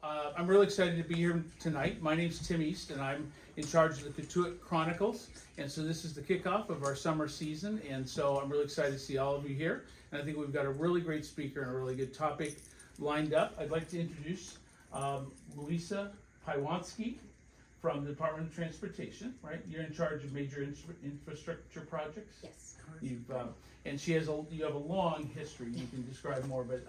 I'm really excited to be here tonight. My name's Tim East, and I'm in charge of the Cotuit Chronicles. And so this is the kickoff of our summer season, and so I'm really excited to see all of you here. And I think we've got a really great speaker and a really good topic lined up. I'd like to introduce Luisa Paiwonsky from the Department of Transportation, right? You're in charge of major infrastructure projects? Yes. And you have a long history, you can describe more, but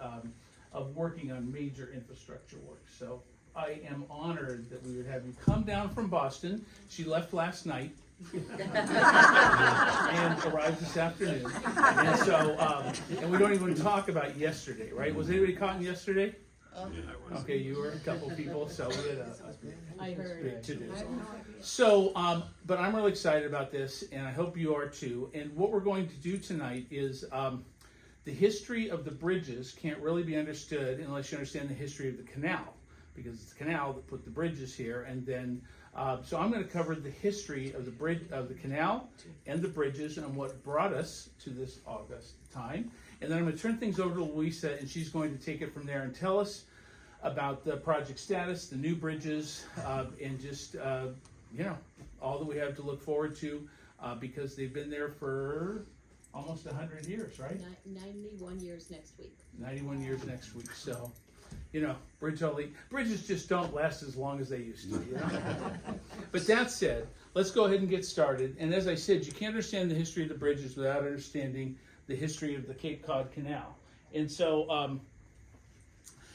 of working on major infrastructure work. So I am honored that we would have you come down from Boston. She left last night and arrived this afternoon. And so, and we don't even talk about yesterday, right? Was anybody caught in yesterday? Okay, you were a couple people, so we had a big to-do. So, but I'm really excited about this, and I hope you are too. And what we're going to do tonight is the history of the bridges can't really be understood unless you understand the history of the canal, because it's the canal that put the bridges here. And then, so I'm going to cover the history of the bridge, of the canal, and the bridges, and what brought us to this August time. And then I'm going to turn things over to Luisa, and she's going to take it from there and tell us about the project status, the new bridges, and just you know, all that we have to look forward to, because they've been there for almost 100 years, right? 91 years next week. 91 years next week. So, you know, bridges just don't last as long as they used to, you know? But that said, let's go ahead and get started. And as I said, you can't understand the history of the bridges without understanding the history of the Cape Cod Canal. And so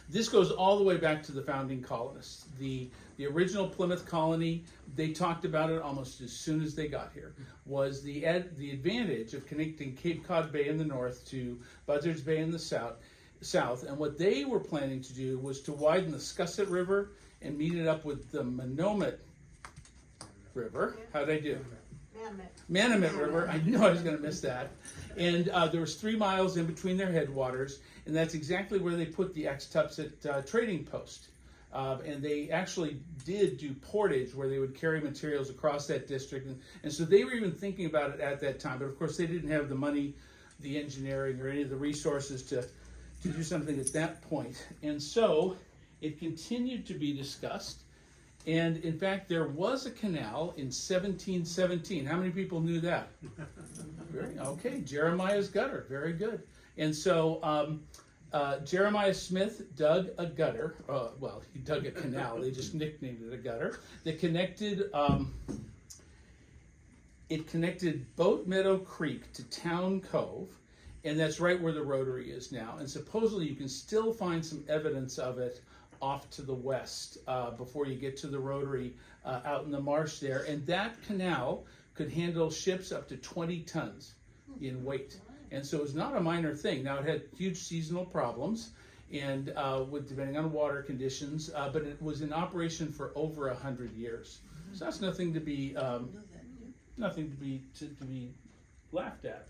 this goes all the way back to the founding colonists. The original Plymouth colony, they talked about it almost as soon as they got here, was the advantage of connecting Cape Cod Bay in the north to Buzzards Bay in the south. And what they were planning to do was to widen the Scusset River and meet it up with the Manomet River. How'd I do? Manomet River. I knew I was going to miss that. And there was 3 miles in between their headwaters, and that's exactly where they put the Ex-Tupset trading post. And they actually did do portage where they would carry materials across that district. And so they were even thinking about it at that time. But of course, they didn't have the money, the engineering, or any of the resources to do something at that point. And so it continued to be discussed. And in fact, there was a canal in 1717. How many people knew that? Okay, Jeremiah's gutter. Very good. And so Jeremiah Smith dug a gutter. Well, he dug a canal. They just nicknamed it a gutter. That connected. It connected Boat Meadow Creek to Town Cove, and that's right where the rotary is now. And supposedly, you can still find some evidence of it off to the west before you get to the rotary out in the marsh there. And that canal could handle ships up to 20 tons in weight. And so it was not a minor thing. Now, it had huge seasonal problems, and with depending on water conditions, but it was in operation for over 100 years. So that's nothing to be laughed at.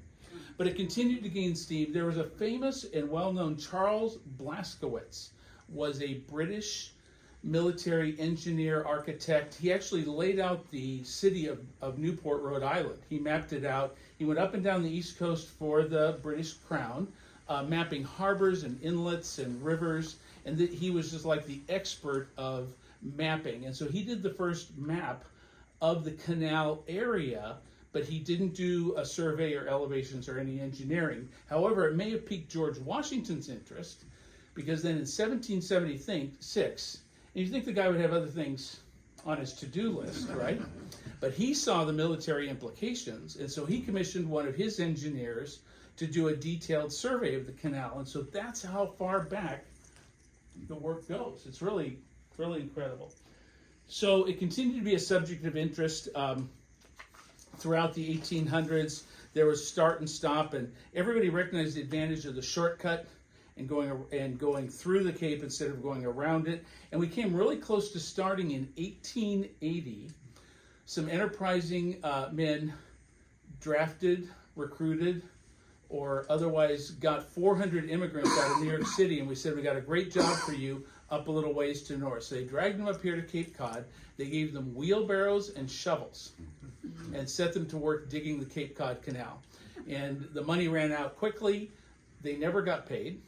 But it continued to gain steam. There was a famous and well-known Charles Blaskowitz, was a British military engineer, architect. He actually laid out the city of Newport, Rhode Island. He mapped it out. He went up and down the East Coast for the British Crown, mapping harbors and inlets and rivers, and he was just like the expert of mapping. And so he did the first map of the canal area, but he didn't do a survey or elevations or any engineering. However, it may have piqued George Washington's interest, because then in 1776, and you think the guy would have other things on his to-do list, right? But he saw the military implications, and so he commissioned one of his engineers to do a detailed survey of the canal. And so that's how far back the work goes. It's really, really incredible. So it continued to be a subject of interest throughout the 1800s. There was start and stop, and everybody recognized the advantage of the shortcut and going through the Cape instead of going around it. And we came really close to starting in 1880. Some enterprising men drafted, recruited, or otherwise got 400 immigrants out of New York City, and we said, we got a great job for you up a little ways to north. So they dragged them up here to Cape Cod. They gave them wheelbarrows and shovels and set them to work digging the Cape Cod Canal. And the money ran out quickly. They never got paid.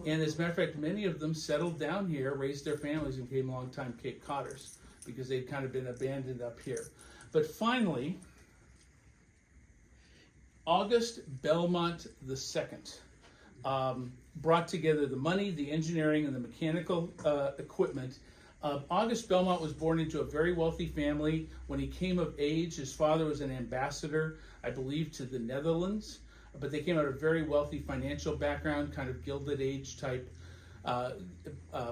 And as a matter of fact, many of them settled down here, raised their families, and became long-time Cape Codders because they'd kind of been abandoned up here. But finally, August Belmont II brought together the money, the engineering, and the mechanical equipment. August Belmont was born into a very wealthy family. When he came of age, his father was an ambassador, I believe, to the Netherlands. But they came out of a very wealthy financial background, kind of Gilded Age type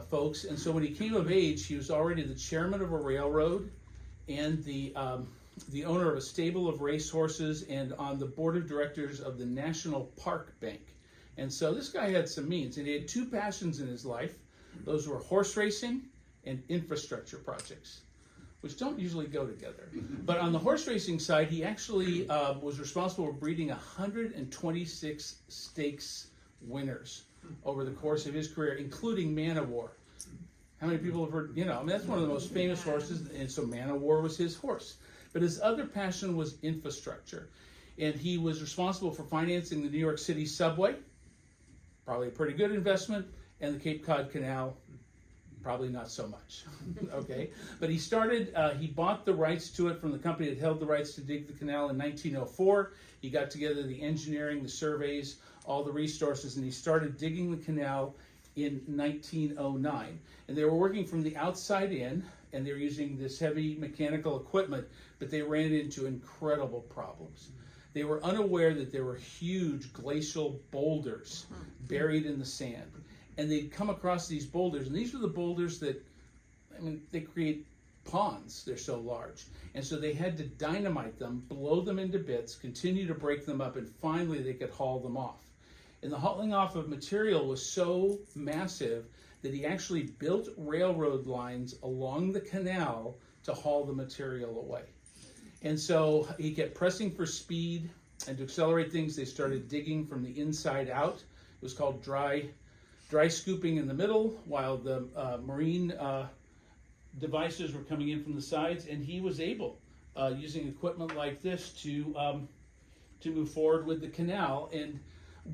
folks. And so when he came of age, he was already the chairman of a railroad and the owner of a stable of racehorses and on the board of directors of the National Park Bank. And so this guy had some means, and he had two passions in his life. Those were horse racing and infrastructure projects, which don't usually go together. But on the horse racing side, he actually was responsible for breeding 126 stakes winners over the course of his career, including Man o' War. How many people have heard, that's one of the most famous horses, and so Man o' War was his horse. But his other passion was infrastructure. And he was responsible for financing the New York City subway, probably a pretty good investment, and the Cape Cod Canal, probably not so much. Okay, but he bought the rights to it from the company that held the rights to dig the canal in 1904. He got together the engineering, the surveys, all the resources, and he started digging the canal in 1909. And they were working from the outside in, and they were using this heavy mechanical equipment, but they ran into incredible problems. They were unaware that there were huge glacial boulders buried in the sand. And they'd come across these boulders, and these were the boulders that, they create ponds, they're so large. And so they had to dynamite them, blow them into bits, continue to break them up, and finally they could haul them off. And the hauling off of material was so massive that he actually built railroad lines along the canal to haul the material away. And so he kept pressing for speed, and to accelerate things, they started digging from the inside out. It was called dry scooping in the middle, while the marine devices were coming in from the sides, and he was able, using equipment like this, to move forward with the canal. And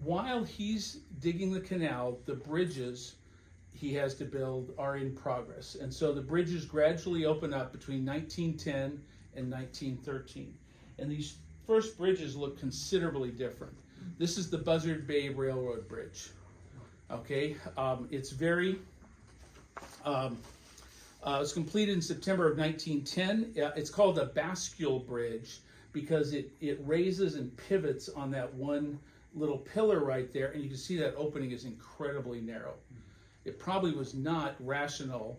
while he's digging the canal, the bridges he has to build are in progress. And so the bridges gradually open up between 1910 and 1913. And these first bridges look considerably different. This is the Buzzard Bay Railroad Bridge. Okay, it's it's completed in September of 1910. It's called a bascule bridge because it raises and pivots on that one little pillar right there, and you can see that opening is incredibly narrow. It probably was not rational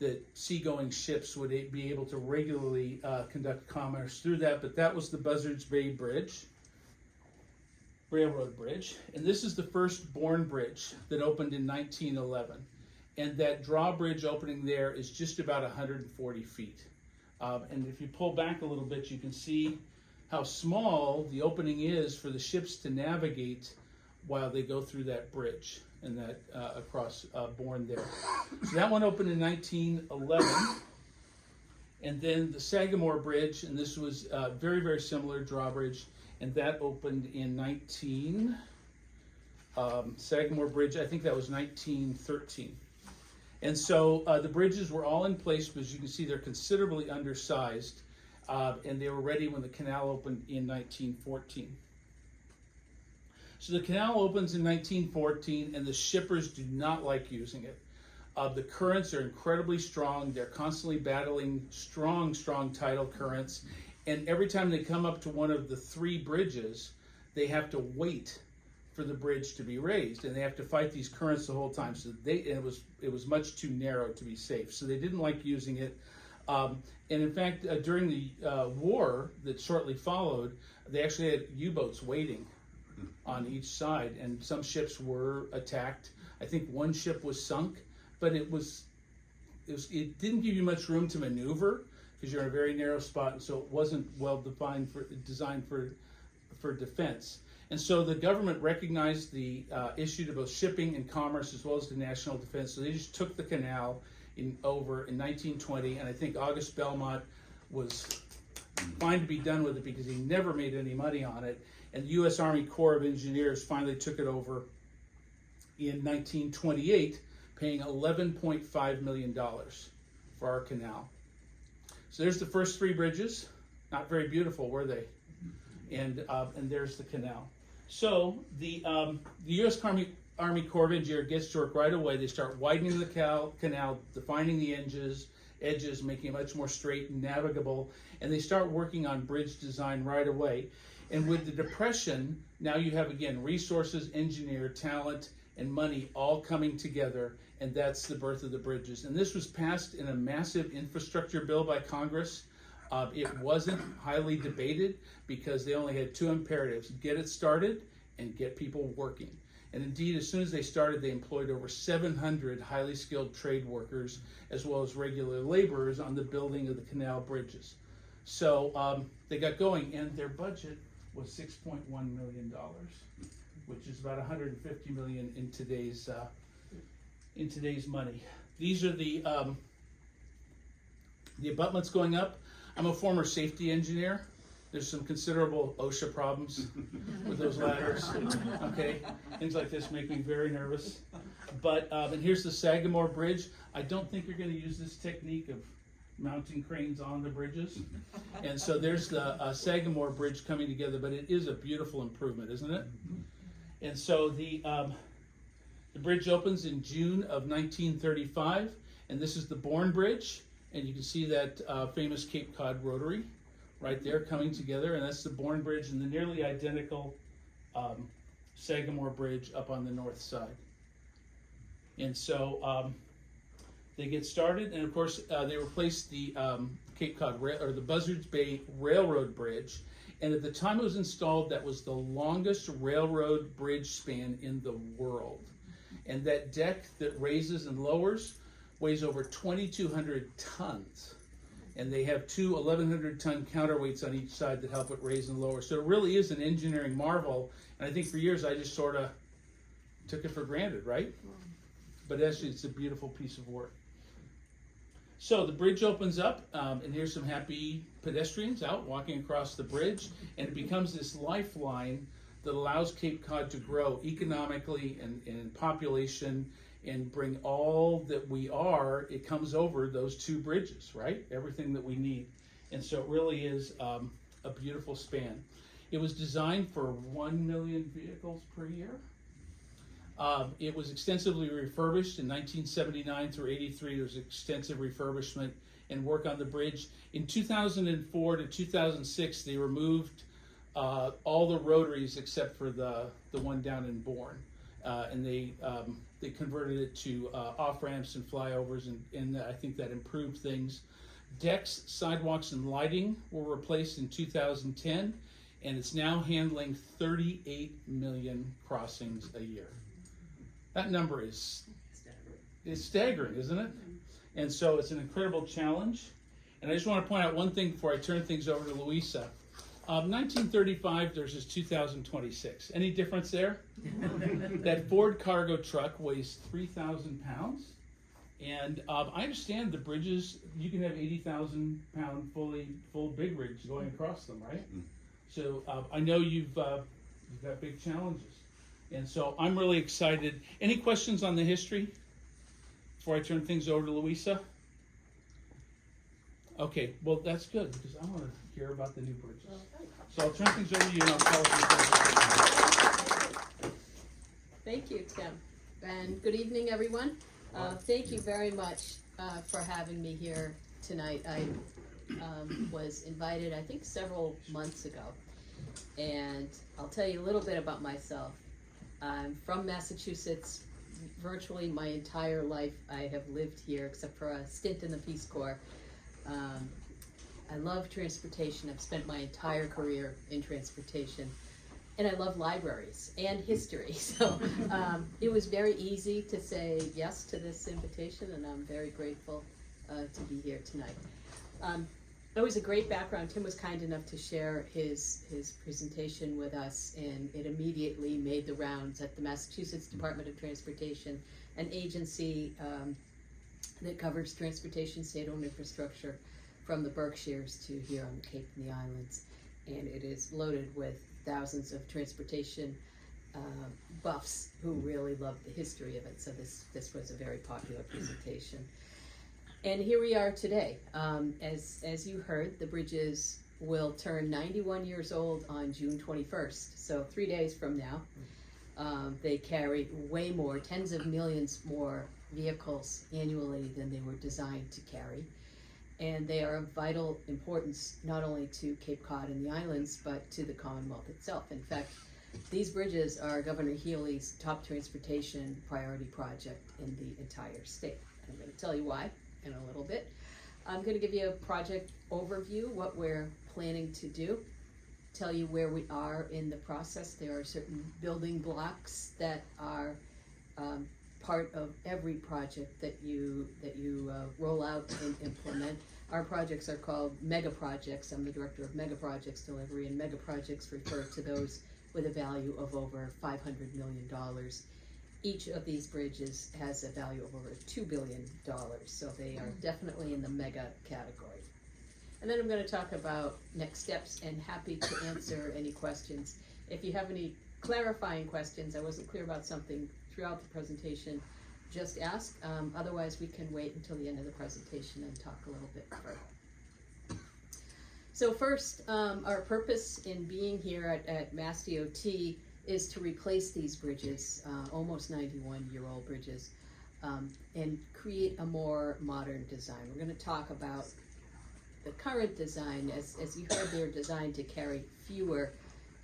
that seagoing ships would be able to regularly conduct commerce through that, but that was the Buzzards Bay Bridge. Railroad Bridge, and this is the first Bourne Bridge that opened in 1911, and that drawbridge opening there is just about 140 feet. And if you pull back a little bit, you can see how small the opening is for the ships to navigate while they go through that bridge and that across Bourne there. So that one opened in 1911, and then the Sagamore Bridge, and this was very, very similar drawbridge, and that opened in Sagamore Bridge, I think that was 1913. And so the bridges were all in place, but as you can see, they're considerably undersized, and they were ready when the canal opened in 1914. So the canal opens in 1914, and the shippers do not like using it. The currents are incredibly strong. They're constantly battling strong tidal currents. And every time they come up to one of the three bridges, they have to wait for the bridge to be raised, and they have to fight these currents the whole time. So it was much too narrow to be safe. So they didn't like using it. And in fact, during the war that shortly followed, they actually had U-boats waiting on each side, and some ships were attacked. I think one ship was sunk, but it didn't give you much room to maneuver, because you're in a very narrow spot, and so it wasn't well designed for defense. And so the government recognized the issue to both shipping and commerce as well as the national defense. So they just took the canal over in 1920, and I think August Belmont was fine to be done with it because he never made any money on it. And the U.S. Army Corps of Engineers finally took it over in 1928, paying $11.5 million for our canal. So there's the first three bridges. Not very beautiful, were they? And there's the canal. So the U.S. Army Corps of Engineers gets to work right away. They start widening the canal, defining the edges, making it much more straight and navigable, and they start working on bridge design right away. And with the Depression, now you have, again, resources, engineer, talent, and money all coming together, and that's the birth of the bridges. And this was passed in a massive infrastructure bill by Congress. It wasn't highly debated because they only had two imperatives: get it started and get people working. And indeed, as soon as they started, they employed over 700 highly skilled trade workers as well as regular laborers on the building of the canal bridges. So they got going, and their budget was $6.1 million, which is about $150 million in today's money. These are the abutments going up. I'm a former safety engineer. There's some considerable OSHA problems with those ladders. Okay, things like this make me very nervous. But and here's the Sagamore Bridge. I don't think you're going to use this technique of mounting cranes on the bridges. And so there's the Sagamore Bridge coming together, but it is a beautiful improvement, isn't it? And so the bridge opens in June of 1935, and this is the Bourne Bridge, and you can see that famous Cape Cod Rotary right there coming together, and that's the Bourne Bridge and the nearly identical Sagamore Bridge up on the north side. And so they get started, and of course they replaced the Cape Cod or the Buzzards Bay Railroad Bridge, and at the time it was installed, that was the longest railroad bridge span in the world. And that deck that raises and lowers weighs over 2,200 tons. And they have two 1,100-ton counterweights on each side that help it raise and lower. So it really is an engineering marvel. And I think for years I just sort of took it for granted, right? But actually it's a beautiful piece of work. So the bridge opens up, and here's some happy pedestrians out walking across the bridge. And it becomes this lifeline that allows Cape Cod to grow economically and in population and bring all that we are. It comes over those two bridges, right? Everything that we need. And so it really is a beautiful span. It was designed for 1 million vehicles per year. It was extensively refurbished in 1979 through 83. There was extensive refurbishment and work on the bridge. In 2004 to 2006, they removed all the rotaries except for the one down in Bourne. And they converted it to off-ramps and flyovers, and I think that improved things. Decks, sidewalks, and lighting were replaced in 2010, and it's now handling 38 million crossings a year. That number is staggering, isn't it? And so it's an incredible challenge. And I just want to point out one thing before I turn things over to Luisa. 1935 versus 2026. Any difference there? That Ford cargo truck weighs 3,000 pounds. And I understand the bridges, you can have 80,000 pound full big rigs going across them, right? So I know you've got big challenges. And so I'm really excited. Any questions on the history before I turn things over to Luisa? Okay, well that's good because I want to hear about the new bridges. So I'll turn things over to you and I'll tell you. Thank you, Tim. And good evening, everyone. Thank you very much for having me here tonight. I was invited, I think, several months ago. And I'll tell you a little bit about myself. I'm from Massachusetts. Virtually my entire life I have lived here except for a stint in the Peace Corps. I love transportation. I've spent my entire career in transportation. And I love libraries and history. So it was very easy to say yes to this invitation, and I'm very grateful to be here tonight. It was a great background. Tim was kind enough to share his presentation with us, and it immediately made the rounds at the Massachusetts Department of Transportation, an agency that covers transportation, state-owned infrastructure from the Berkshires to here on the Cape and the Islands. And it is loaded with thousands of transportation buffs who really loved the history of it. So this was a very popular presentation. And here we are today. As you heard, the bridges will turn 91 years old on June 21st. So 3 days from now. They carry way more, tens of millions more vehicles annually than they were designed to carry. And they are of vital importance not only to Cape Cod and the islands, but to the Commonwealth itself. In fact, these bridges are Governor Healy's top transportation priority project in the entire state. And I'm going to tell you why in a little bit. I'm going to give you a project overview, what we're planning to do, tell you where we are in the process. There are certain building blocks that are part of every project that you roll out and implement. Our projects are called Megaprojects. I'm the director of Megaprojects Delivery, and Megaprojects refer to those with a value of over $500 million. Each of these bridges has a value of over $2 billion, so they are definitely in the mega category. And then I'm going to talk about next steps, and happy to answer any questions. If you have any clarifying questions, I wasn't clear about something throughout the presentation, just ask. Otherwise, we can wait until the end of the presentation and talk a little bit further. So first, our purpose in being here at MassDOT is to replace these bridges, almost 91-year-old bridges, and create a more modern design. We're going to talk about the current design. As you heard, they're designed to carry fewer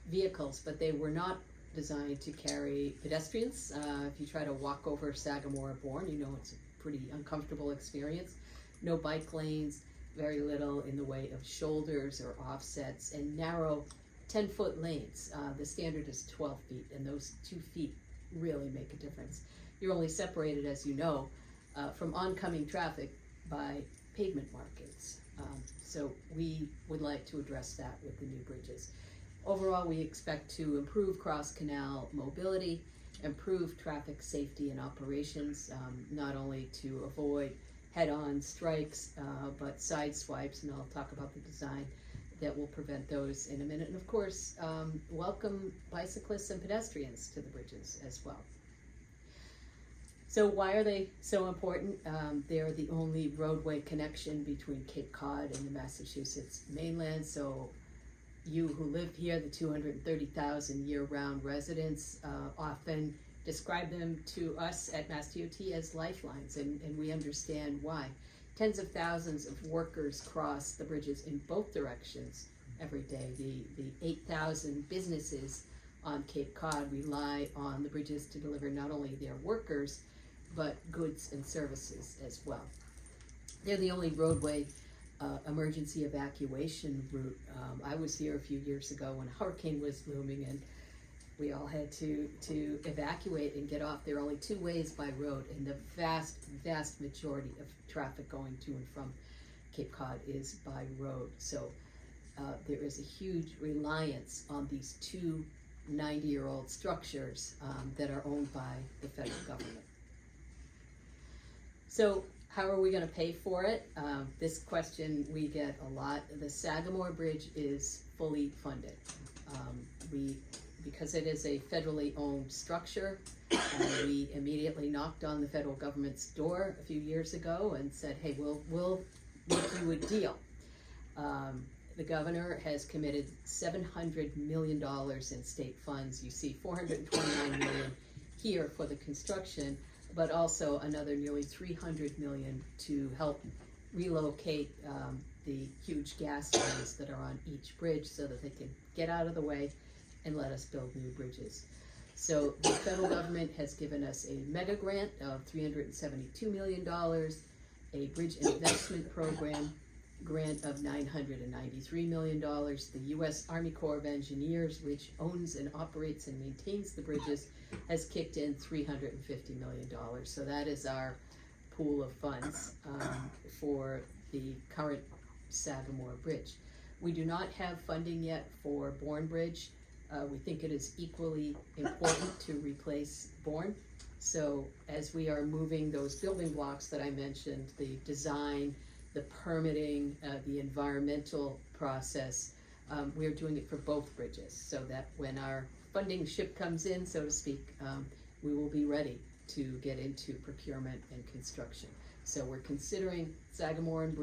vehicles, but they were not designed to carry pedestrians. If you try to walk over Sagamore Bourne, you know it's a pretty uncomfortable experience. No bike lanes, very little in the way of shoulders or offsets, and narrow 10-foot lanes. The standard is 12 feet, and those 2 feet really make a difference. You're only separated, as you know, from oncoming traffic by pavement markings. So we would like to address that with the new bridges. Overall, we expect to improve cross-canal mobility, improve traffic safety and operations, not only to avoid head-on strikes, but side swipes, and I'll talk about the design that will prevent those in a minute. And of course, welcome bicyclists and pedestrians to the bridges as well. So why are they so important? They're the only roadway connection between Cape Cod and the Massachusetts mainland. So you who live here, the 230,000 year-round residents, often describe them to us at MassDOT as lifelines, and we understand why. Tens of thousands of workers cross the bridges in both directions every day. The 8,000 businesses on Cape Cod rely on the bridges to deliver not only their workers, but goods and services as well. They're the only roadway emergency evacuation route. I was here a few years ago when a hurricane was looming, and we all had to evacuate and get off. There are only 2 ways by road, and the vast majority of traffic going to and from Cape Cod is by road. So there is a huge reliance on these 2 90-year-old structures that are owned by the federal government. So how are we going to pay for it? This question we get a lot. The Sagamore Bridge is fully funded. Because it is a federally owned structure, we immediately knocked on the federal government's door a few years ago and said, hey, we'll make you a deal. The governor has committed $700 million in state funds. You see $429 million here for the construction, but also another nearly $300 million to help relocate the huge gas lines that are on each bridge so that they can get out of the way and let us build new bridges. So the federal government has given us a mega grant of $372 million, a bridge investment program grant of $993 million. The U.S. Army Corps of Engineers, which owns and operates and maintains the bridges, has kicked in $350 million. So that is our pool of funds for the current Sagamore Bridge. We do not have funding yet for Bourne Bridge. We think it is equally important to replace Bourne. So as we are moving those building blocks that I mentioned, the design, the permitting, the environmental process, we're doing it for both bridges, so that when our funding ship comes in, so to speak, we will be ready to get into procurement and construction. So we're considering Sagamore and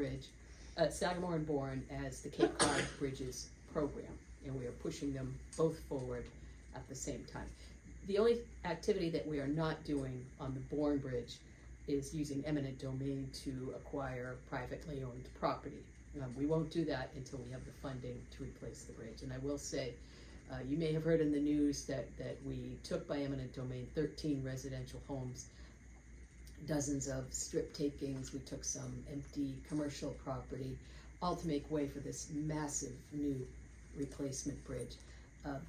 Bourne as the Cape Cod Bridges program, and we are pushing them both forward at the same time. The only activity that we are not doing on the Bourne Bridge is using eminent domain to acquire privately owned property. We won't do that until we have the funding to replace the bridge. And I will say, you may have heard in the news that we took by eminent domain 13 residential homes, dozens of strip takings, we took some empty commercial property, all to make way for this massive new replacement bridge.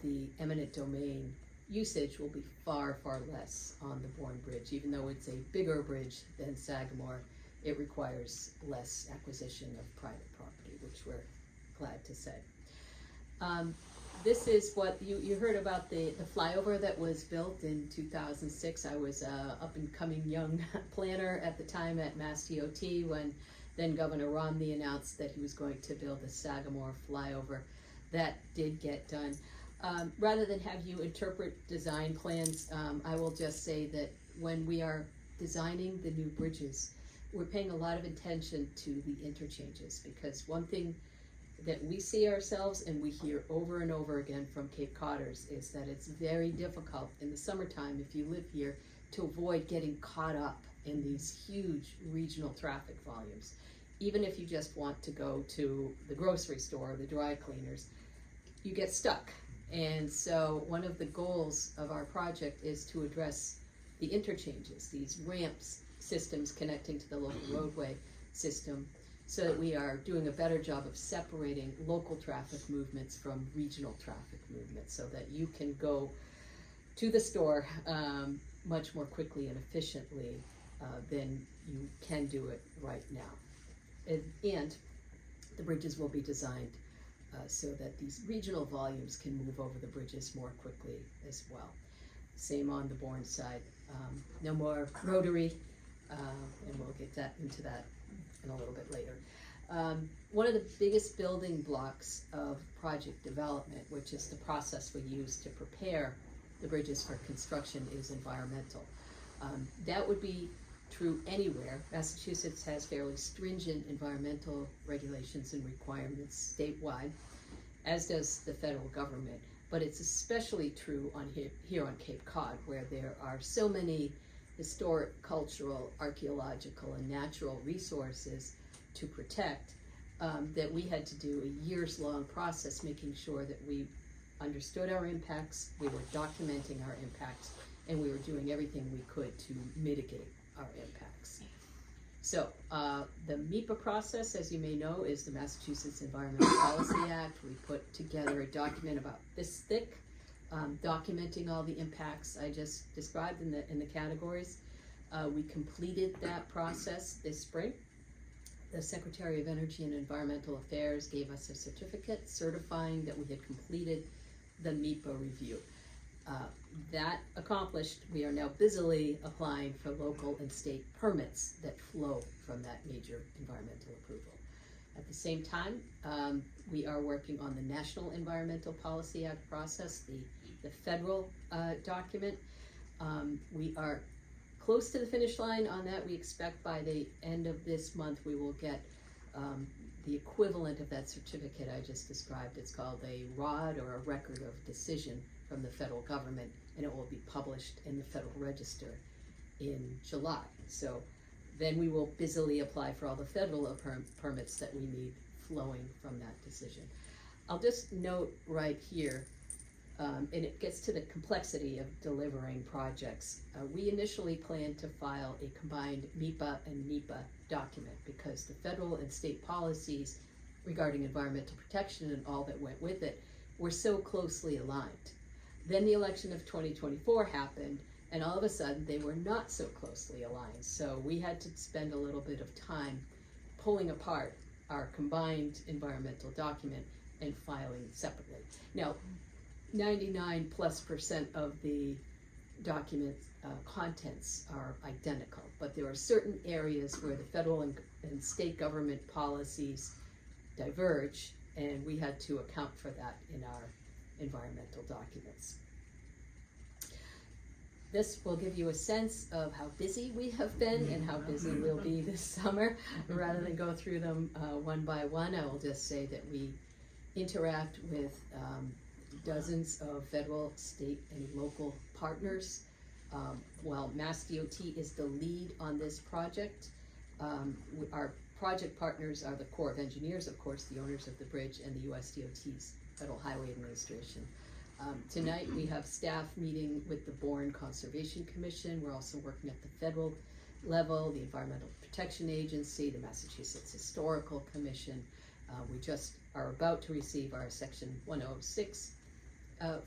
The eminent domain usage will be far, far less on the Bourne Bridge. Even though it's a bigger bridge than Sagamore, it requires less acquisition of private property, which we're glad to say. This is what you heard about the flyover that was built in 2006. I was a up and coming young planner at the time at MassDOT when then Governor Romney announced that he was going to build a Sagamore flyover. That did get done. Rather than have you interpret design plans, I will just say that when we are designing the new bridges, we're paying a lot of attention to the interchanges, because one thing that we see ourselves and we hear over and over again from Cape Codders is that it's very difficult in the summertime, if you live here, to avoid getting caught up in these huge regional traffic volumes. Even if you just want to go to the grocery store or the dry cleaners, you get stuck. And so one of the goals of our project is to address the interchanges, these ramps systems connecting to the local roadway system, so that we are doing a better job of separating local traffic movements from regional traffic movements, so that you can go to the store much more quickly and efficiently than you can do it right now. And the bridges will be designed so that these regional volumes can move over the bridges more quickly as well. Same on the Bourne side. No more rotary, and we'll get into that in a little bit later. One of the biggest building blocks of project development, which is the process we use to prepare the bridges for construction, is environmental. That would be true anywhere. Massachusetts has fairly stringent environmental regulations and requirements statewide, as does the federal government. But it's especially true here on Cape Cod, where there are so many historic, cultural, archaeological, and natural resources to protect, that we had to do a years-long process making sure that we understood our impacts, we were documenting our impacts, and we were doing everything we could to mitigate our impacts. So the MEPA process, as you may know, is the Massachusetts Environmental Policy Act. We put together a document about this thick, documenting all the impacts I just described in the categories. We completed that process this spring. The Secretary of Energy and Environmental Affairs gave us a certificate certifying that we had completed the MEPA review. That accomplished, we are now busily applying for local and state permits that flow from that major environmental approval. At the same time, we are working on the National Environmental Policy Act process, the federal document. We are close to the finish line on that. We expect by the end of this month we will get the equivalent of that certificate I just described. It's called a ROD, or a Record of Decision, from the federal government, and it will be published in the Federal Register in July. So then we will busily apply for all the federal permits that we need flowing from that decision. I'll just note right here, and it gets to the complexity of delivering projects. We initially planned to file a combined MEPA and NEPA document, because the federal and state policies regarding environmental protection and all that went with it were so closely aligned. Then the election of 2024 happened, and all of a sudden they were not so closely aligned. So we had to spend a little bit of time pulling apart our combined environmental document and filing separately. Now, 99+% of the document contents are identical, but there are certain areas where the federal and state government policies diverge, and we had to account for that in our environmental documents. This will give you a sense of how busy we have been and how busy we'll be this summer. Rather than go through them one by one, I will just say that we interact with dozens of federal, state, and local partners. While MassDOT is the lead on this project, our project partners are the Corps of Engineers, of course, the owners of the bridge, and the USDOT's Federal Highway Administration. Tonight we have staff meeting with the Bourne Conservation Commission. We're also working at the federal level, the Environmental Protection Agency, the Massachusetts Historical Commission. We just are about to receive our Section 106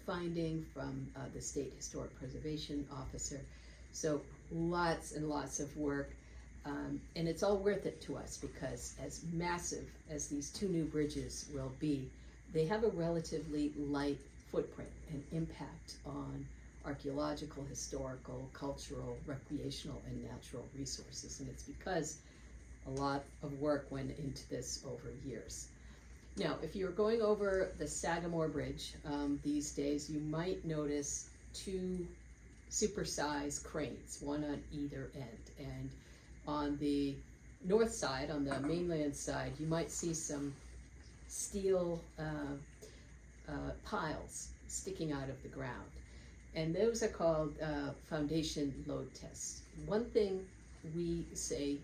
finding from the State Historic Preservation Officer. So lots and lots of work. And it's all worth it to us because as massive as these two new bridges will be, they have a relatively light footprint and impact on archaeological, historical, cultural, recreational, and natural resources. And it's because a lot of work went into this over years. Now, if you're going over the Sagamore Bridge these days, you might notice two supersized cranes, one on either end. And on the north side, on the mainland side, you might see some steel piles sticking out of the ground. And those are called foundation load tests. One thing we say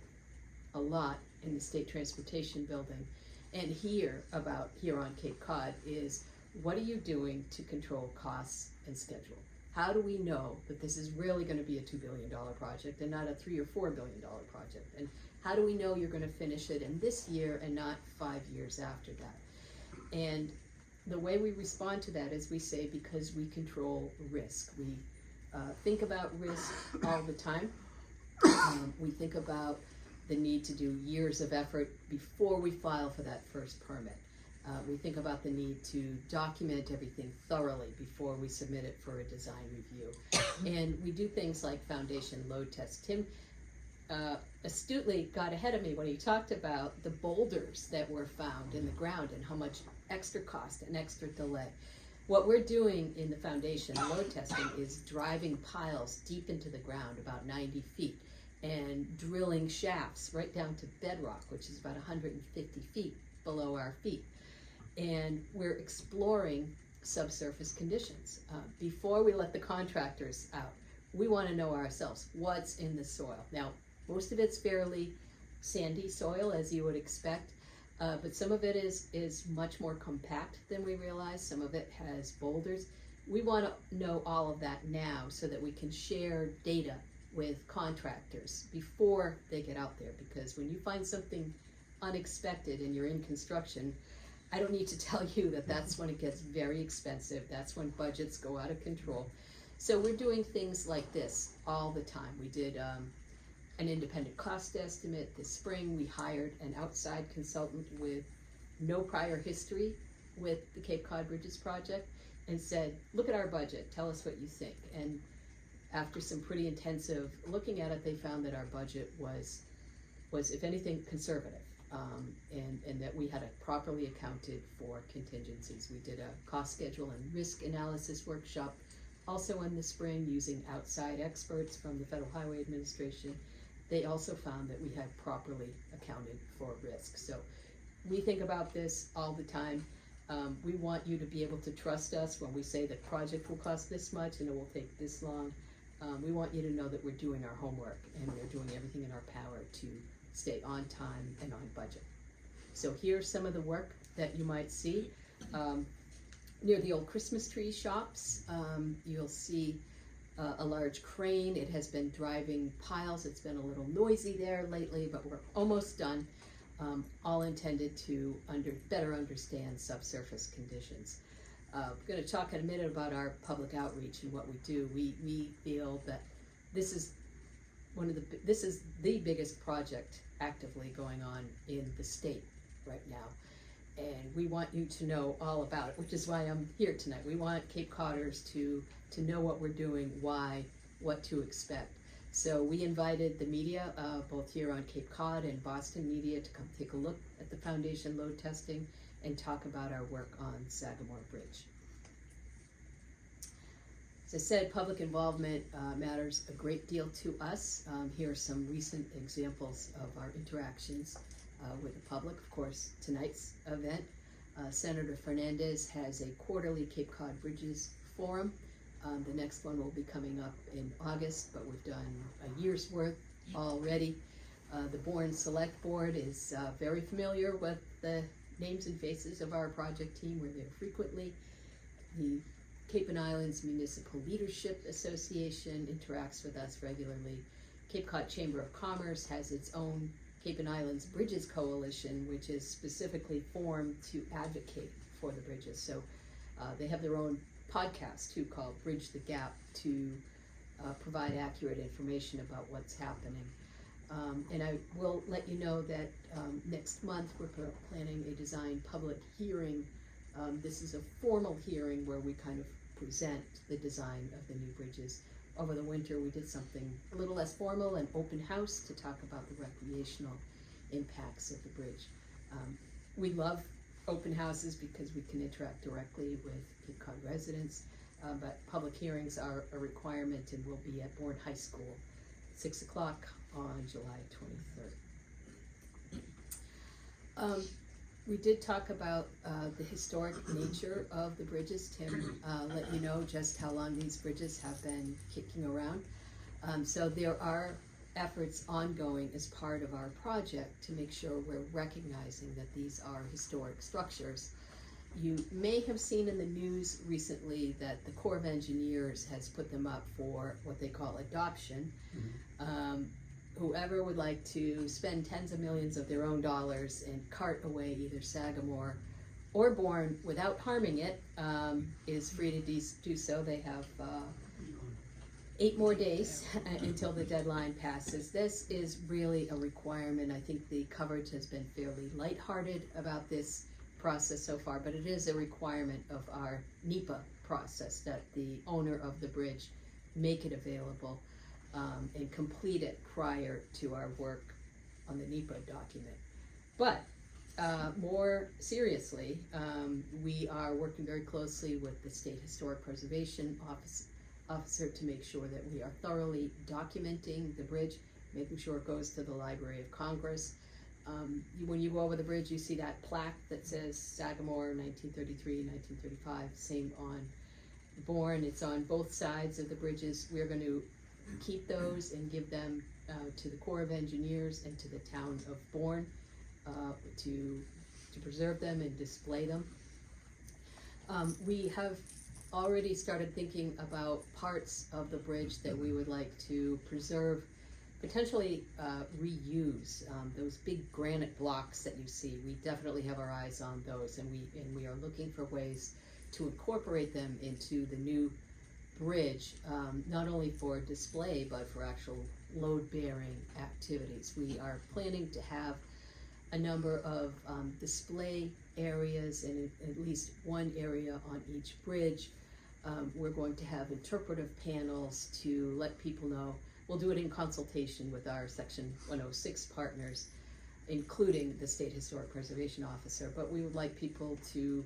a lot in the State Transportation Building and hear about here on Cape Cod is, what are you doing to control costs and schedule? How do we know that this is really going to be a $2 billion project and not a $3 or $4 billion project? And how do we know you're going to finish it in this year and not 5 years after that? And the way we respond to that is we say, because we control risk. We think about risk all the time. We think about the need to do years of effort before we file for that first permit. We think about the need to document everything thoroughly before we submit it for a design review. And we do things like foundation load tests. Tim astutely got ahead of me when he talked about the boulders that were found in the ground and how much extra cost and extra delay. What we're doing in the foundation load testing is driving piles deep into the ground, about 90 feet, and drilling shafts right down to bedrock, which is about 150 feet below our feet. And we're exploring subsurface conditions. Before we let the contractors out, we want to know ourselves what's in the soil. Now, most of it's fairly sandy soil, as you would expect, but some of it is much more compact than we realize. Some of it has boulders. We want to know all of that now so that we can share data with contractors before they get out there, because when you find something unexpected and you're in construction, I don't need to tell you that that's when it gets very expensive. That's when budgets go out of control. So we're doing things like this all the time. We did an independent cost estimate this spring. We hired an outside consultant with no prior history with the Cape Cod Bridges project and said, look at our budget, tell us what you think. And after some pretty intensive looking at it, they found that our budget was if anything, conservative. And that we had properly accounted for contingencies. We did a cost schedule and risk analysis workshop also in the spring using outside experts from the Federal Highway Administration. They also found that we had properly accounted for risk. So we think about this all the time. We want you to be able to trust us when we say the project will cost this much and it will take this long. We want you to know that we're doing our homework and we're doing everything in our power to stay on time and on budget. So here's some of the work that you might see. Near the old Christmas tree shops, you'll see a large crane. It has been driving piles. It's been a little noisy there lately, but we're almost done, all intended to better understand subsurface conditions. We're going to talk in a minute about our public outreach and what we do. We feel that this is the biggest project actively going on in the state right now. And we want you to know all about it, which is why I'm here tonight. We want Cape Codders to know what we're doing, why, what to expect. So we invited the media, both here on Cape Cod and Boston media, to come take a look at the foundation load testing and talk about our work on Sagamore Bridge. As I said, public involvement matters a great deal to us. Here are some recent examples of our interactions with the public. Of course, tonight's event, Senator Fernandez has a quarterly Cape Cod Bridges Forum. The next one will be coming up in August, but we've done a year's worth already. The Bourne Select Board is very familiar with the names and faces of our project team. We're there frequently. The Cape and Islands Municipal Leadership Association interacts with us regularly. Cape Cod Chamber of Commerce has its own Cape and Islands Bridges Coalition, which is specifically formed to advocate for the bridges. So they have their own podcast too called Bridge the Gap to provide accurate information about what's happening. And I will let you know that next month we're planning a design public hearing. This is a formal hearing where we kind of present the design of the new bridges. Over the winter we did something a little less formal, an open house to talk about the recreational impacts of the bridge. We love open houses because we can interact directly with Cape Cod residents, but public hearings are a requirement and will be at Bourne High School, 6 o'clock on July 23rd. We did talk about the historic nature of the bridges. Tim let you know just how long these bridges have been kicking around. So there are efforts ongoing as part of our project to make sure we're recognizing that these are historic structures. You may have seen in the news recently that the Corps of Engineers has put them up for what they call adoption. Whoever would like to spend tens of millions of their own dollars and cart away either Sagamore or Bourne without harming it is free to do so. They have 8 more days until the deadline passes. This is really a requirement. I think the coverage has been fairly lighthearted about this process so far, but it is a requirement of our NEPA process that the owner of the bridge make it available and complete it prior to our work on the NEPA document. But more seriously, we are working very closely with the State Historic Preservation Officer to make sure that we are thoroughly documenting the bridge, making sure it goes to the Library of Congress. When you go over the bridge, you see that plaque that says Sagamore 1933, 1935, same on Bourne. It's on both sides of the bridges. We're going to keep those and give them to the Corps of Engineers and to the town of Bourne to preserve them and display them. We have already started thinking about parts of the bridge that we would like to preserve, potentially reuse. Those big granite blocks that you see, we definitely have our eyes on those, and we are looking for ways to incorporate them into the new bridge, not only for display but for actual load-bearing activities. We are planning to have a number of display areas, and at least one area on each bridge. We're going to have interpretive panels to let people know. We'll do it in consultation with our Section 106 partners, including the State Historic Preservation Officer, but we would like people to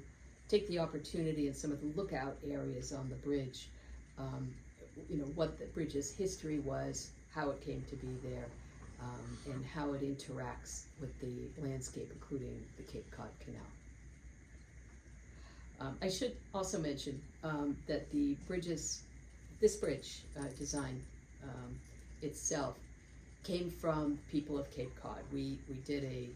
take the opportunity in some of the lookout areas on the bridge, what the bridge's history was, how it came to be there, and how it interacts with the landscape, including the Cape Cod Canal. I should also mention that this bridge design itself came from people of Cape Cod. We did a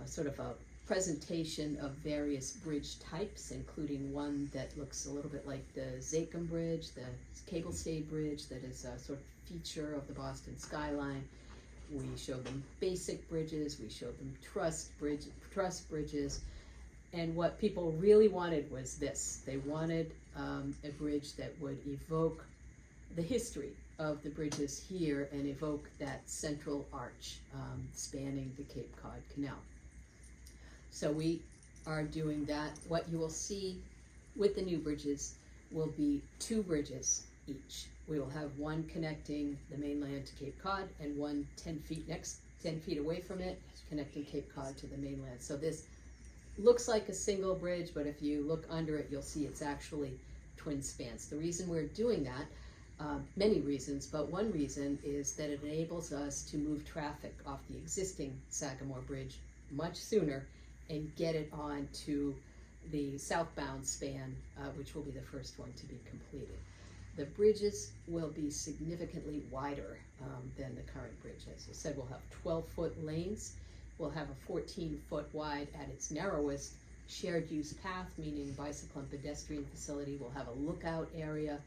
sort of a presentation of various bridge types, including one that looks a little bit like the Zakim Bridge, the cable stay bridge that is a sort of feature of the Boston skyline. We showed them basic bridges, we showed them truss bridges, and what people really wanted was this. They wanted a bridge that would evoke the history of the bridges here and evoke that central arch spanning the Cape Cod Canal. So we are doing that. What you will see with the new bridges will be 2 bridges each. We will have one connecting the mainland to Cape Cod and one 10 feet away from it, connecting Cape Cod to the mainland. So this looks like a single bridge, but if you look under it, you'll see it's actually twin spans. The reason we're doing that, many reasons, but one reason is that it enables us to move traffic off the existing Sagamore Bridge much sooner and get it on to the southbound span, which will be the first one to be completed. The bridges will be significantly wider than the current bridge. As I said, we'll have 12-foot lanes. We'll have a 14-foot wide at its narrowest shared use path, meaning bicycle and pedestrian facility. We'll have a lookout area.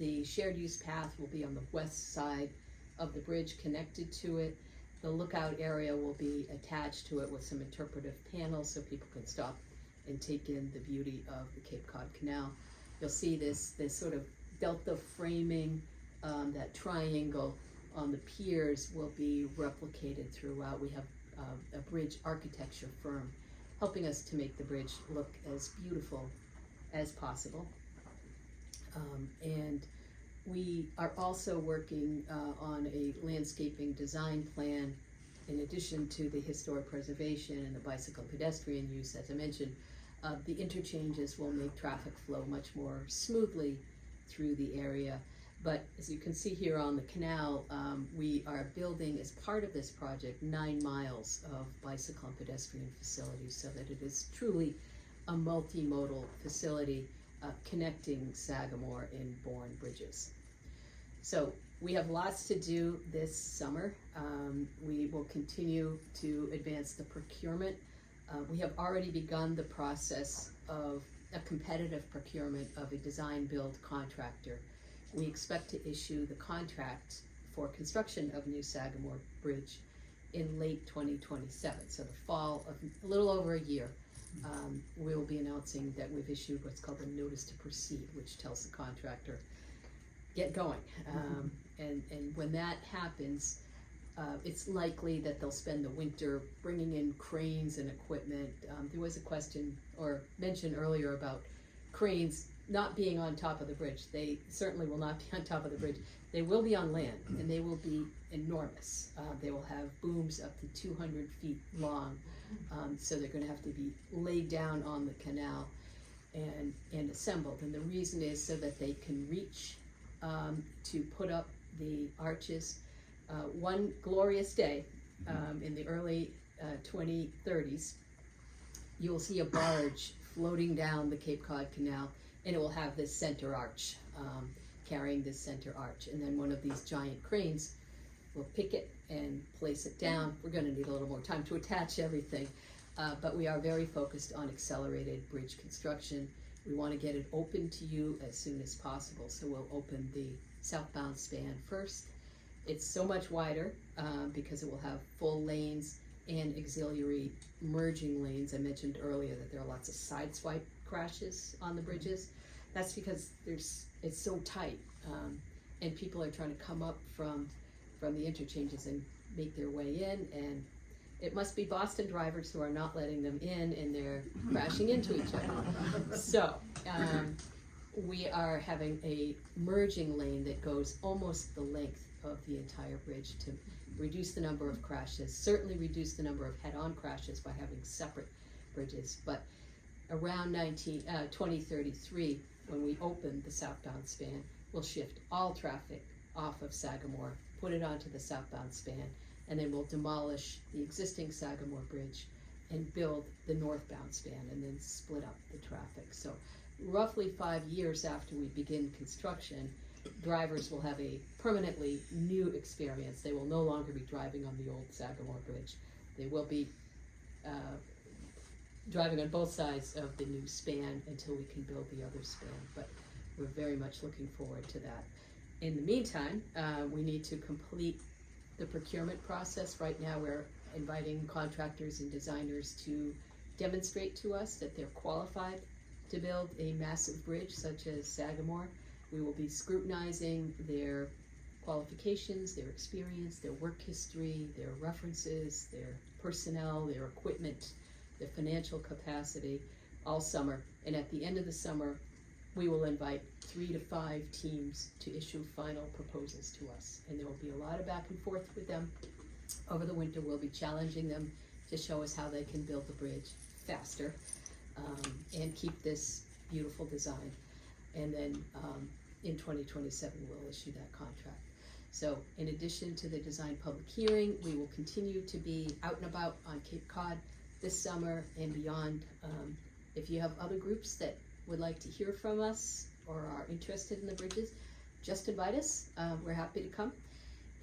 The shared use path will be on the west side of the bridge connected to it. The lookout area will be attached to it with some interpretive panels so people can stop and take in the beauty of the Cape Cod Canal. You'll see this sort of delta framing, that triangle on the piers will be replicated throughout. We have a bridge architecture firm helping us to make the bridge look as beautiful as possible. And we are also working on a landscaping design plan in addition to the historic preservation and the bicycle pedestrian use. As I mentioned, the interchanges will make traffic flow much more smoothly through the area. But as you can see here on the canal, we are building, as part of this project, 9 miles of bicycle and pedestrian facilities so that it is truly a multimodal facility connecting Sagamore and Bourne bridges. So we have lots to do this summer. We will continue to advance the procurement. We have already begun the process of a competitive procurement of a design-build contractor. We expect to issue the contract for construction of New Sagamore Bridge in late 2027, so the fall of a little over a year. We will be announcing that we've issued what's called a notice to proceed, which tells the contractor, get going. And when that happens, it's likely that they'll spend the winter bringing in cranes and equipment. There was a question or mention earlier about cranes not being on top of the bridge. They certainly will not be on top of the bridge. They will be on land, and they will be enormous. They will have booms up to 200 feet long, so they're going to have to be laid down on the canal and assembled. And the reason is so that they can reach to put up the arches. One glorious day in the early 2030s, you will see a barge floating down the Cape Cod Canal, and it will have this center arch, carrying this center arch. And then one of these giant cranes will pick it and place it down. We're going to need a little more time to attach everything, but we are very focused on accelerated bridge construction. We want to get it open to you as soon as possible, so we'll open the southbound span first. It's so much wider because it will have full lanes and auxiliary merging lanes. I mentioned earlier that there are lots of sideswipe crashes on the bridges. That's because it's so tight, and people are trying to come up from the interchanges and make their way in, and it must be Boston drivers who are not letting them in, and they're crashing into each other. So we are having a merging lane that goes almost the length of the entire bridge to reduce the number of crashes, certainly reduce the number of head-on crashes by having separate bridges. But around 2033, when we open the southbound span, we'll shift all traffic off of Sagamore, put it onto the southbound span, and then we'll demolish the existing Sagamore Bridge and build the northbound span and then split up the traffic. So roughly 5 years after we begin construction, drivers will have a permanently new experience. They will no longer be driving on the old Sagamore Bridge. They will be driving on both sides of the new span until we can build the other span, but we're very much looking forward to that. In the meantime, we need to complete the procurement process. Right now we're inviting contractors and designers to demonstrate to us that they're qualified to build a massive bridge such as Sagamore. We will be scrutinizing their qualifications, their experience, their work history, their references, their personnel, their equipment, their financial capacity all summer. And at the end of the summer, we will invite 3 to 5 teams to issue final proposals to us. And there will be a lot of back and forth with them. Over the winter, we'll be challenging them to show us how they can build the bridge faster, and keep this beautiful design. And then, in 2027, we'll issue that contract. So in addition to the design public hearing, we will continue to be out and about on Cape Cod this summer and beyond. If you have other groups that would like to hear from us or are interested in the bridges, just invite us. We're happy to come.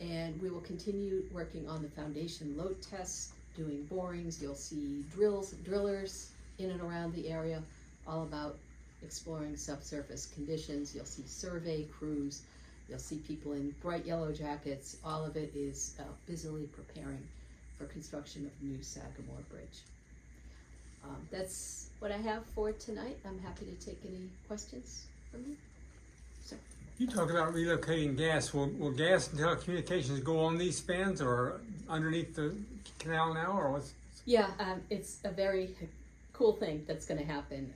And we will continue working on the foundation load tests, doing borings. You'll see drillers in and around the area, all about exploring subsurface conditions. You'll see survey crews. You'll see people in bright yellow jackets. All of it is busily preparing for construction of new Sagamore Bridge. That's what I have for tonight. I'm happy to take any questions from you. So. You talked about relocating gas. Will gas and telecommunications go on these spans or underneath the canal now, or what's? Yeah, it's a very cool thing that's going to happen.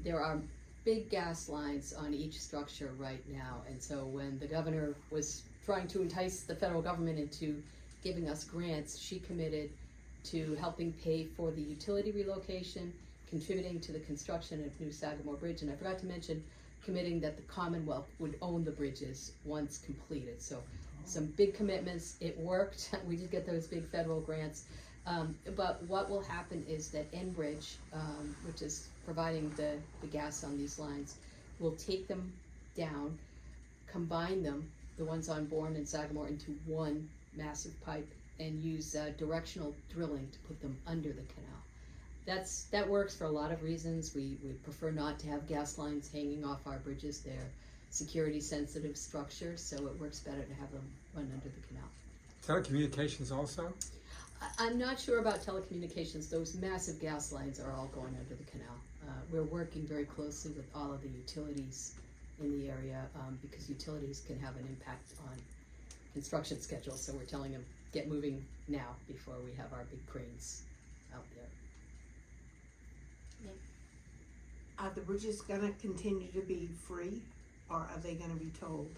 There are big gas lines on each structure right now, and so when the governor was trying to entice the federal government into giving us grants, she committed to helping pay for the utility relocation, contributing to the construction of new Sagamore Bridge, and I forgot to mention committing that the Commonwealth would own the bridges once completed. So some big commitments. It worked. We did get those big federal grants. But what will happen is that Enbridge, which is providing the gas on these lines, will take them down, combine them, the ones on Bourne and Sagamore, into one massive pipe and use directional drilling to put them under the canal. That works for a lot of reasons. We prefer not to have gas lines hanging off our bridges. They're security sensitive structures, so it works better to have them run under the canal. Telecommunications also? I'm not sure about telecommunications. Those massive gas lines are all going under the canal. We're working very closely with all of the utilities in the area, because utilities can have an impact on construction schedules. So we're telling them, get moving now before we have our big cranes out there. Are the bridges gonna continue to be free, or are they gonna be tolled?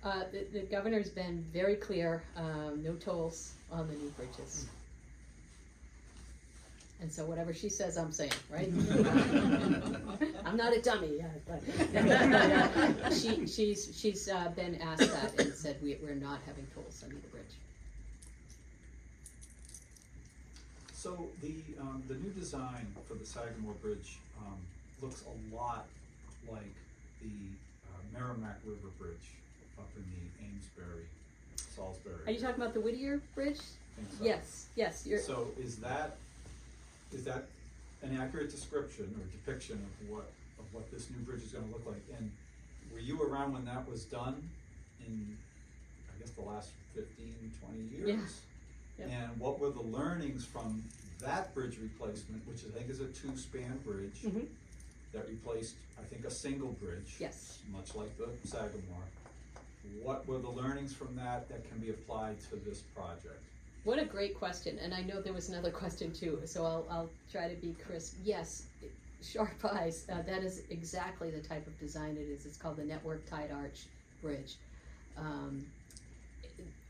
The governor's been very clear, no tolls on the new bridges. And so whatever she says, I'm saying, right? I'm not a dummy, but she's been asked that and said we're not having tolls on either bridge. So the new design for the Sagamore Bridge looks a lot like the Merrimack River Bridge up in the Amesbury, Salisbury. Are you talking about the Whittier Bridge? I think so. Yes. So is that an accurate description or depiction of what this new bridge is going to look like? And were you around when that was done in, I guess, the last 15, 20 years? Yeah. Yep. And what were the learnings from that bridge replacement, which I think is a two-span bridge, Mm-hmm. that replaced, I think, a single bridge? Yes. Much like the Sagamore. What were the learnings from that can be applied to this project? What a great question, and I know there was another question too, so I'll try to be crisp. Yes, sharp eyes, that is exactly the type of design it is. It's called the Network Tide Arch Bridge.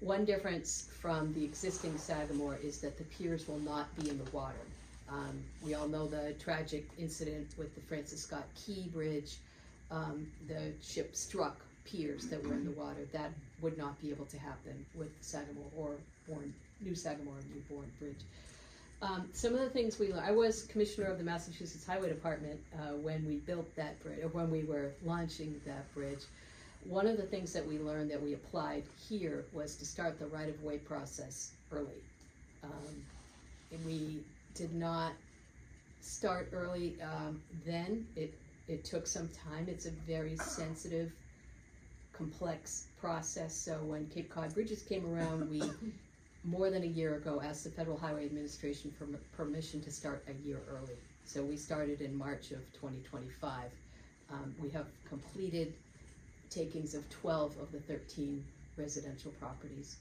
One difference from the existing Sagamore is that the piers will not be in the water. We all know the tragic incident with the Francis Scott Key Bridge. The ship struck piers that were in the water. That would not be able to happen with the Sagamore or new Sagamore and new Bourne Bridge. Some of the things we learned, I was commissioner of the Massachusetts Highway Department when we built that bridge, or when we were launching that bridge. One of the things that we learned that we applied here was to start the right-of-way process early. And we did not start early then. It took some time. It's a very sensitive, complex process. So when Cape Cod Bridges came around, we, more than a year ago, asked the Federal Highway Administration for permission to start a year early. So we started in March of 2025. We have completed takings of 12 of the 13 residential properties.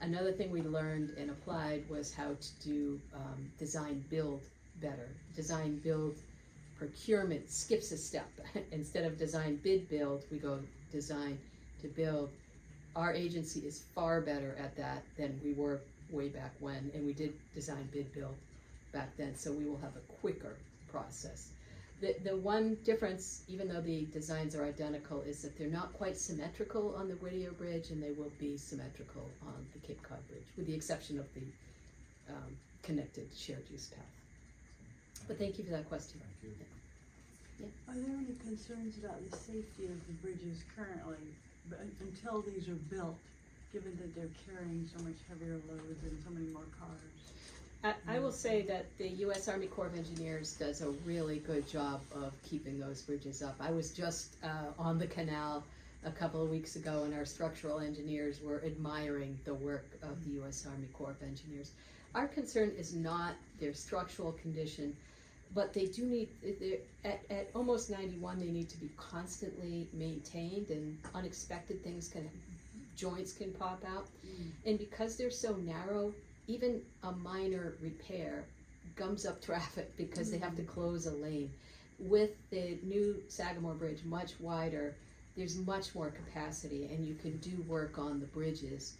Another thing we learned and applied was how to do design build better. Design build procurement skips a step. Instead of design bid build, we go design to build. Our agency is far better at that than we were way back when, and we did design bid build back then, so we will have a quicker process. The one difference, even though the designs are identical, is that they're not quite symmetrical on the Whittier Bridge, and they will be symmetrical on the Cape Cod Bridge, with the exception of the connected shared use path. But thank you for that question. Thank you. Are there any concerns about the safety of the bridges currently, but until these are built, given that they're carrying so much heavier loads and so many more cars? I will say that the U.S. Army Corps of Engineers does a really good job of keeping those bridges up. I was just on the canal a couple of weeks ago, and our structural engineers were admiring the work of the U.S. Army Corps of Engineers. Our concern is not their structural condition, but they do need, at almost 91, they need to be constantly maintained, and unexpected things joints can pop out. And because they're so narrow, even a minor repair gums up traffic because they have to close a lane. With the new Sagamore Bridge much wider, there's much more capacity, and you can do work on the bridges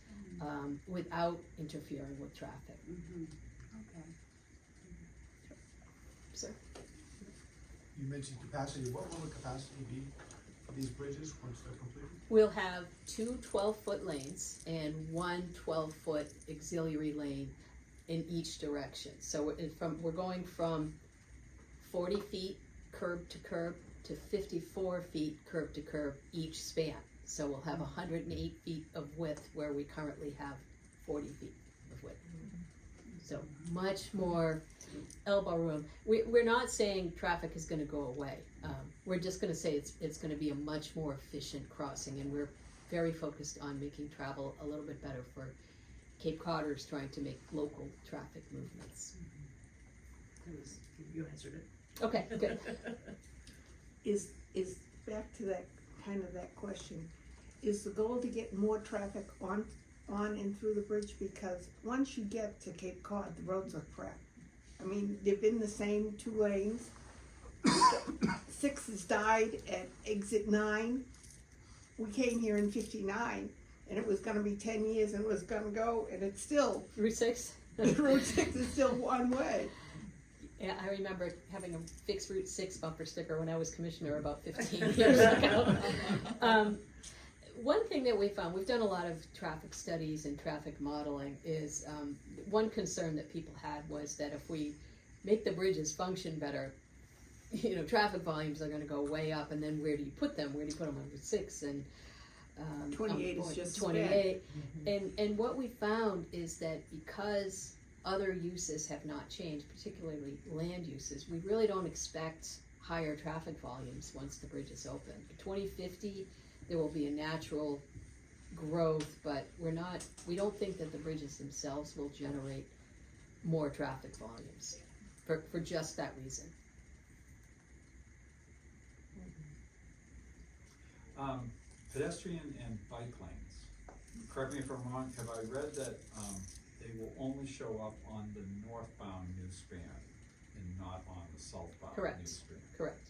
without interfering with traffic. Okay. Sir? You mentioned capacity. What will the capacity be of these bridges once they're completed? We'll have two 12-foot lanes and one 12-foot auxiliary lane in each direction. So we're going from 40 feet curb to curb to 54 feet curb to curb each span. So we'll have 108 feet of width where we currently have 40 feet of width. So much more elbow room. We're not saying traffic is going to go away. We're just going to say it's going to be a much more efficient crossing, and we're very focused on making travel a little bit better for Cape Codders trying to make local traffic movements. You answered it. Okay, good. Is back to that, kind of that question, is the goal to get more traffic on and through the bridge? Because once you get to Cape Cod, the roads are crap. I mean, they've been the same 2 lanes. 6 has died at exit 9. We came here in 59, and it was gonna be 10 years, and it was gonna go, and it's still, Route 6? Route 6 is still one way. Yeah, I remember having a fixed Route 6 bumper sticker when I was commissioner about 15 years ago. One thing that we found, we've done a lot of traffic studies and traffic modeling, is one concern that people had was that if we make the bridges function better, traffic volumes are gonna go way up, and then where do you put them? Where do you put them on Route 6? And 28 is just 28. And what we found is that because other uses have not changed, particularly land uses, we really don't expect higher traffic volumes once the bridge is open. In 2050, there will be a natural growth, but we don't think that the bridges themselves will generate more traffic volumes for just that reason. Pedestrian and bike lanes. Correct me if I'm wrong, have I read that they will only show up on the northbound new span and not on the southbound Correct. new span? Correct.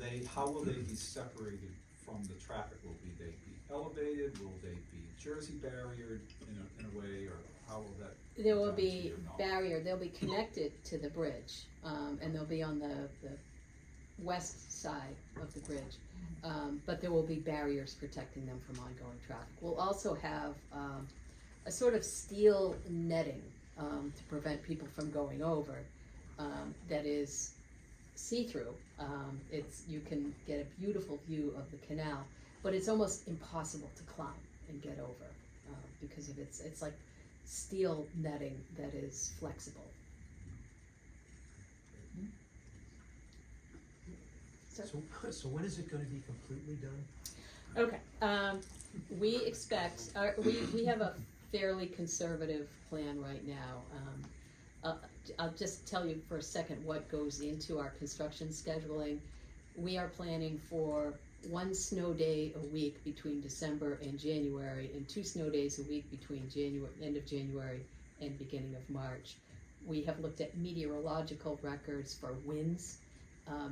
And how will they be separated from the traffic? Will they be elevated? Will they be Jersey barriered in a way, or how will that? There will done to be your knowledge? barrier, they'll be connected to the bridge, and they'll be on the west side of the bridge. But there will be barriers protecting them from ongoing traffic. We'll also have a sort of steel netting to prevent people from going over that is see-through. You can get a beautiful view of the canal, but it's almost impossible to climb and get over because of it's like steel netting that is flexible. So when is it gonna be completely done? Okay, we expect, we have a fairly conservative plan right now. I'll just tell you for a second what goes into our construction scheduling. We are planning for 1 snow day a week between December and January, and 2 snow days a week between end of January and beginning of March. We have looked at meteorological records for winds,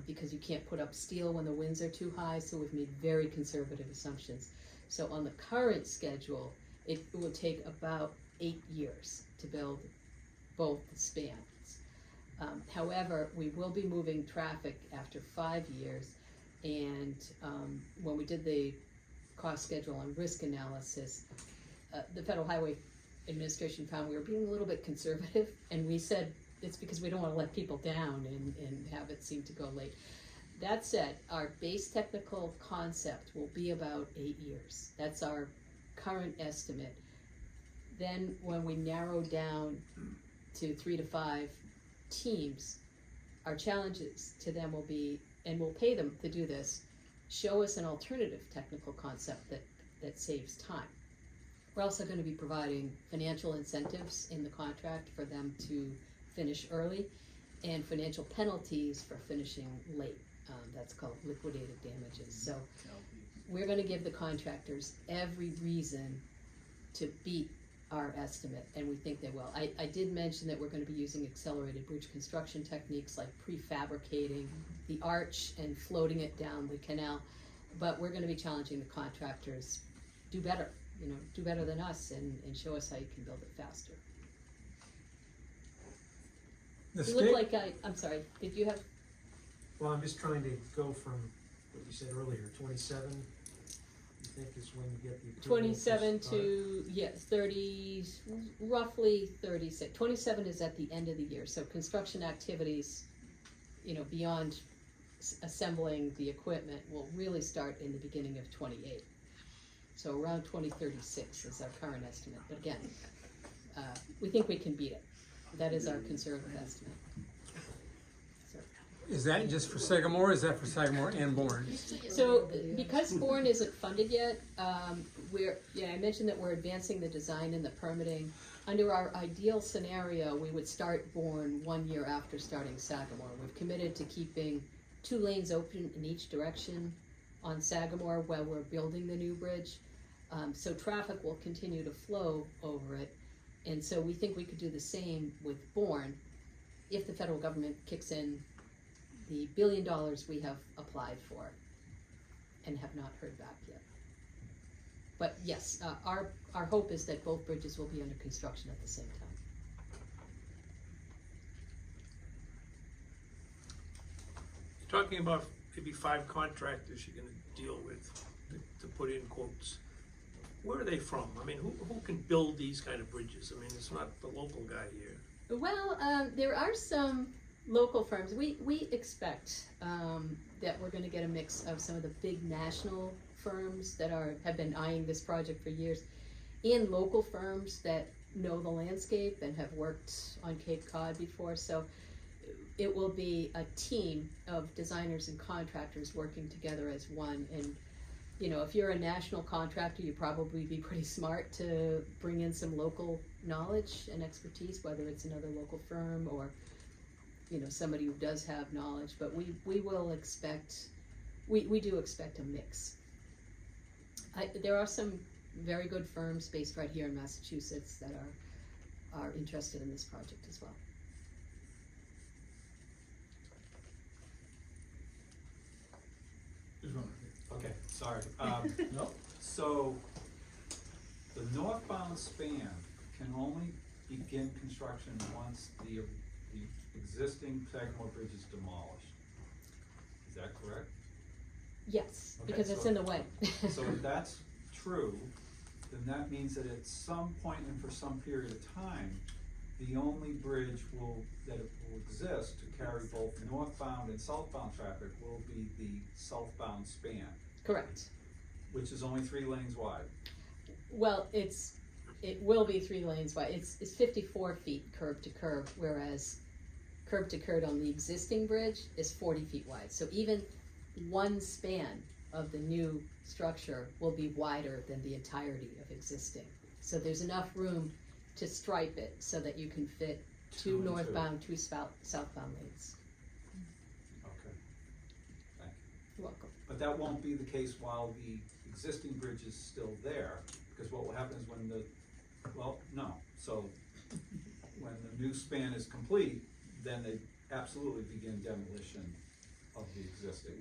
because you can't put up steel when the winds are too high, so we've made very conservative assumptions. So on the current schedule, it will take about 8 years to build both spans. However, we will be moving traffic after 5 years, and when we did the cost schedule and risk analysis, the Federal Highway Administration found we were being a little bit conservative, and we said it's because we don't want to let people down and have it seem to go late. That said, our base technical concept will be about 8 years. That's our current estimate. Then when we narrow down to 3 to 5 teams, our challenges to them will be, and we'll pay them to do this, show us an alternative technical concept that saves time. We're also going to be providing financial incentives in the contract for them to finish early, and financial penalties for finishing late. That's called liquidated damages. So we're going to give the contractors every reason to beat our estimate, and we think they will. I did mention that we're going to be using accelerated bridge construction techniques like prefabricating the arch and floating it down the canal, but we're going to be challenging the contractors, do better, do better than us and show us how you can build it faster. You look like I'm sorry, did you have? Well, I'm just trying to go from what you said earlier, 27, you think is when you get the approval 27 to start? to, yes, 30, roughly 36. 27 is at the end of the year, so construction activities, beyond assembling the equipment will really start in the beginning of 28. So around 2036 is our current estimate, but again, we think we can beat it. That is our conservative estimate. Is that just for Sagamore, or is that for Sagamore and Bourne? So, because Bourne isn't funded yet, I mentioned that we're advancing the design and the permitting. Under our ideal scenario, we would start Bourne 1 year after starting Sagamore. We've committed to keeping 2 lanes open in each direction on Sagamore while we're building the new bridge. So traffic will continue to flow over it. And so we think we could do the same with Bourne if the federal government kicks in the $1 billion we have applied for and have not heard back yet. But yes, our hope is that both bridges will be under construction at the same time. You're talking about maybe 5 contractors you're gonna deal with to put in quotes. Where are they from? I mean, who can build these kind of bridges? I mean, it's not the local guy here. Well, there are some local firms. We expect that we're going to get a mix of some of the big national firms that have been eyeing this project for years, and local firms that know the landscape and have worked on Cape Cod before. So it will be a team of designers and contractors working together as one. And if you're a national contractor, you'd probably be pretty smart to bring in some local knowledge and expertise, whether it's another local firm or somebody who does have knowledge. But we do expect a mix. There are some very good firms based right here in Massachusetts that are interested in this project as well. Okay, sorry. No? So, the northbound span can only begin construction once the existing Sagamore Bridge is demolished. Is that correct? Yes, Okay, because it's so- in the way. So if that's true, then that means that at some point and for some period of time, the only bridge that will exist to carry both northbound and southbound traffic will be the southbound span, Correct. which is only 3 lanes wide. Well, it will be 3 lanes wide. It's 54 feet curb to curb, whereas curb to curb on the existing bridge is 40 feet wide. So even one span of the new structure will be wider than the entirety of existing. So there's enough room to stripe it so that you can fit 2 and 2. northbound, 2 southbound lanes. Okay. Thank you. You're welcome. But that won't be the case while the existing bridge is still there, because what will happen is so when the new span is complete, then they absolutely begin demolition of the existing.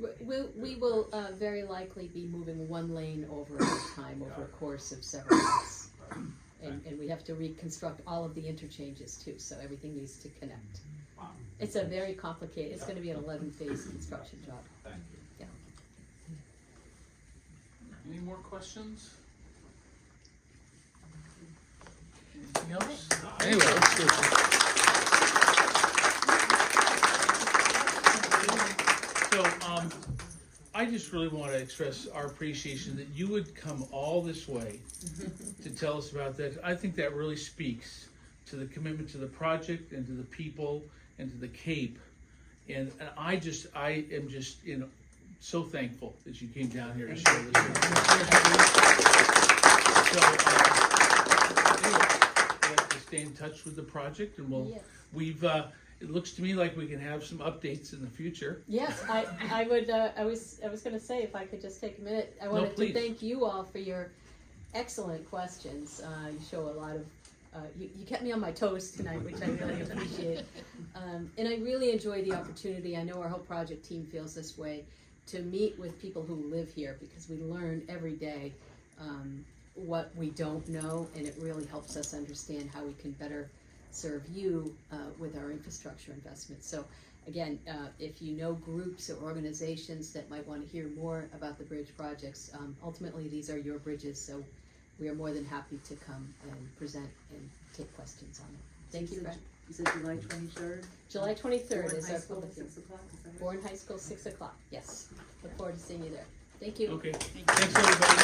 We will very likely be moving 1 lane over at a time over a course of several months. And we have to reconstruct all of the interchanges too, so everything needs to connect. Wow, It's a very complicated, it's gonna be an 11-phase construction job. thank you. Any more questions? Anything else? Anyway, let's go. So, I just really want to express our appreciation that you would come all this way to tell us about that. I think that really speaks to the commitment to the project and to the people and to the Cape. And I am just, so thankful that you came down here to share this with us. So, anyway, we'd like to stay in touch with the project, and Yes. it looks to me like we can have some updates in the future. Yes, I would, I was gonna say, if I could just take a minute, I wanted to please. thank you all for your excellent questions. You show a lot of, you kept me on my toes tonight, which I really appreciate. And I really enjoy the opportunity, I know our whole project team feels this way, to meet with people who live here, because we learn every day what we don't know, and it really helps us understand how we can better serve you with our infrastructure investments. So again, if you know groups or organizations that might want to hear more about the bridge projects, ultimately these are your bridges, so we are more than happy to come and present and take questions on it. Thank you, Fred. You said July 23rd? July 23rd is our School public at hearing. 6 o'clock, is that right? Bourne High School, 6 o'clock, yes. Look forward to seeing you there. Thank you. Okay, thanks everybody.